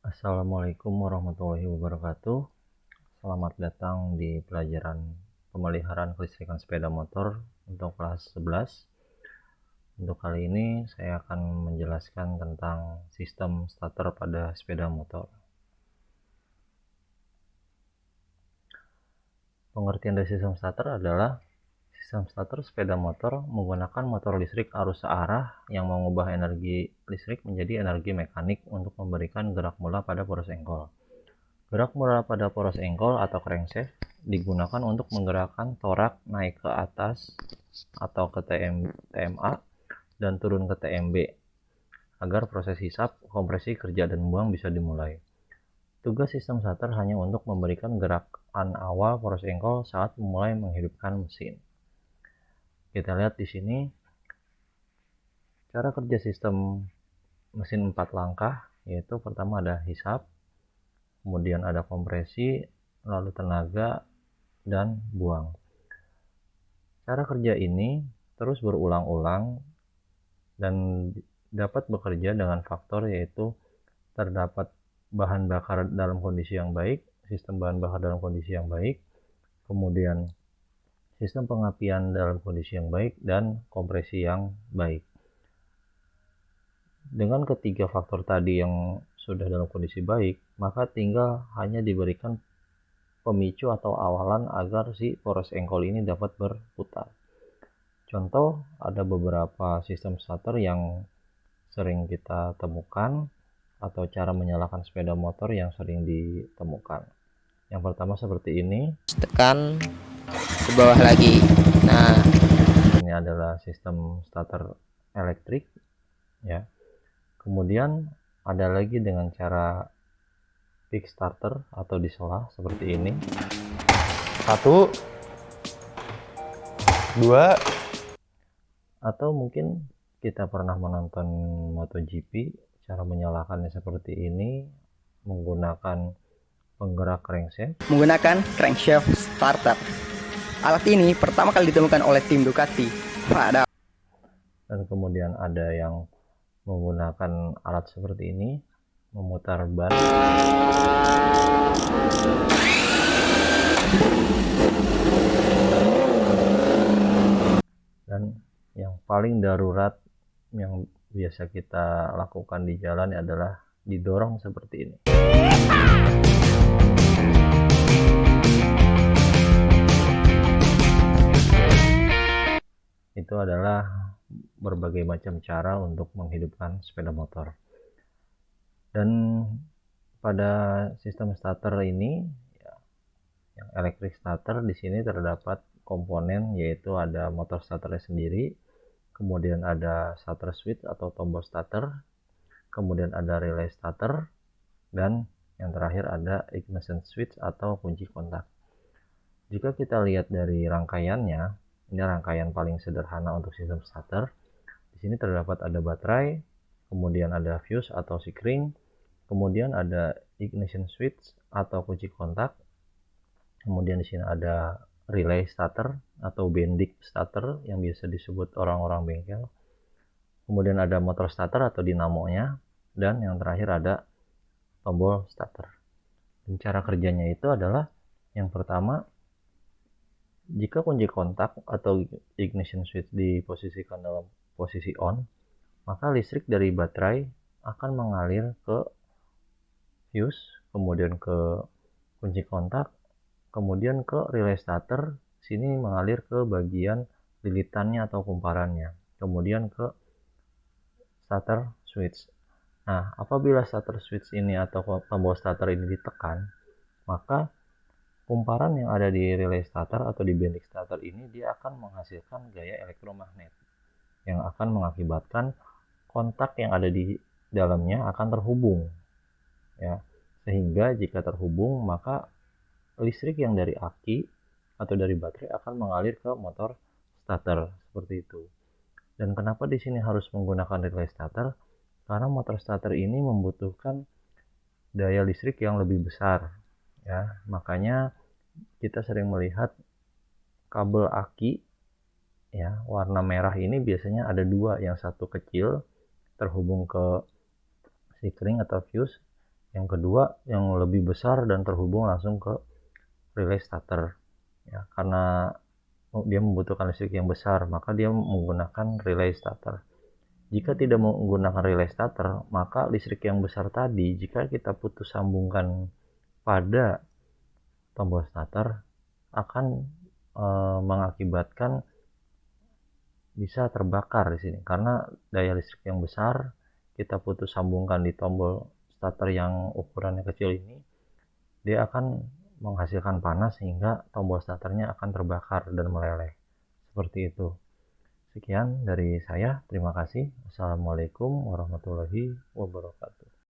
Assalamualaikum warahmatullahi wabarakatuh. Selamat datang di pelajaran pemeliharaan kelistrikan sepeda motor untuk kelas 11. Untuk kali ini saya akan menjelaskan tentang sistem starter pada sepeda motor. Pengertian dari sistem starter adalah sistem starter sepeda motor menggunakan motor listrik arus searah yang mengubah energi listrik menjadi energi mekanik untuk memberikan gerak mula pada poros engkol. Gerak mula pada poros engkol atau crankshaft digunakan untuk menggerakkan torak naik ke atas atau ke TMA dan turun ke TMB agar proses hisap, kompresi, kerja, dan buang bisa dimulai. Tugas sistem starter hanya untuk memberikan gerakan awal poros engkol saat memulai menghidupkan mesin. Kita lihat di sini cara kerja sistem mesin 4 langkah, yaitu pertama ada hisap, kemudian ada kompresi, lalu tenaga, dan buang. Cara kerja ini terus berulang-ulang dan dapat bekerja dengan faktor yaitu terdapat bahan bakar dalam kondisi yang baik, sistem bahan bakar dalam kondisi yang baik, kemudian sistem pengapian dalam kondisi yang baik, dan kompresi yang baik. Dengan ketiga faktor tadi yang sudah dalam kondisi baik, maka tinggal hanya diberikan pemicu atau awalan agar si poros engkol ini dapat berputar. Contoh, ada beberapa sistem starter yang sering kita temukan atau cara menyalakan sepeda motor yang sering ditemukan. Yang pertama seperti ini. Tekan ke bawah lagi. Nah, ini adalah sistem starter elektrik ya. Kemudian ada lagi dengan cara kick starter atau disela seperti ini. 1 2. Atau mungkin kita pernah menonton MotoGP, cara menyalakannya seperti ini menggunakan penggerak crankshaft. Menggunakan crankshaft starter. Alat ini pertama kali ditemukan oleh tim Ducati pada. Dan kemudian ada yang menggunakan alat seperti ini, memutar ban. Dan yang paling darurat yang biasa kita lakukan di jalan adalah didorong seperti ini. Itu adalah berbagai macam cara untuk menghidupkan sepeda motor. Dan pada sistem starter ini, yang elektrik starter, di sini terdapat komponen yaitu ada motor starternya sendiri, kemudian ada starter switch atau tombol starter, kemudian ada relay starter, dan yang terakhir ada ignition switch atau kunci kontak. Jika kita lihat dari rangkaiannya, ini rangkaian paling sederhana untuk sistem starter. Di sini terdapat ada baterai, kemudian ada fuse atau sikring, kemudian ada ignition switch atau kunci kontak, kemudian di sini ada relay starter atau bendik starter yang biasa disebut orang-orang bengkel, kemudian ada motor starter atau dinamonya, dan yang terakhir ada tombol starter. Dan cara kerjanya itu adalah yang pertama, jika kunci kontak atau ignition switch diposisikan dalam posisi on, maka listrik dari baterai akan mengalir ke fuse, kemudian ke kunci kontak, kemudian ke relay starter. Sini mengalir ke bagian lilitannya atau kumparannya, kemudian ke starter switch. Nah, apabila starter switch ini atau tombol starter ini ditekan, maka kumparan yang ada di relay starter atau di bendik starter ini dia akan menghasilkan gaya elektromagnet yang akan mengakibatkan kontak yang ada di dalamnya akan terhubung ya, sehingga jika terhubung maka listrik yang dari aki atau dari baterai akan mengalir ke motor starter seperti itu. Dan kenapa di sini harus menggunakan relay starter? Karena motor starter ini membutuhkan daya listrik yang lebih besar ya, makanya kita sering melihat kabel aki ya warna merah ini biasanya ada dua, yang satu kecil terhubung ke sikring atau fuse, Yang kedua, yang lebih besar dan terhubung langsung ke relay starter. Ya, karena dia membutuhkan listrik yang besar, maka dia menggunakan relay starter. Jika tidak menggunakan relay starter, maka listrik yang besar tadi, jika kita putus sambungkan pada tombol starter, akan mengakibatkan bisa terbakar di sini, karena daya listrik yang besar kita putus sambungkan di tombol starter yang ukurannya kecil ini, dia akan menghasilkan panas sehingga tombol starternya akan terbakar dan meleleh. Seperti itu. Sekian dari saya, terima kasih. Assalamualaikum warahmatullahi wabarakatuh.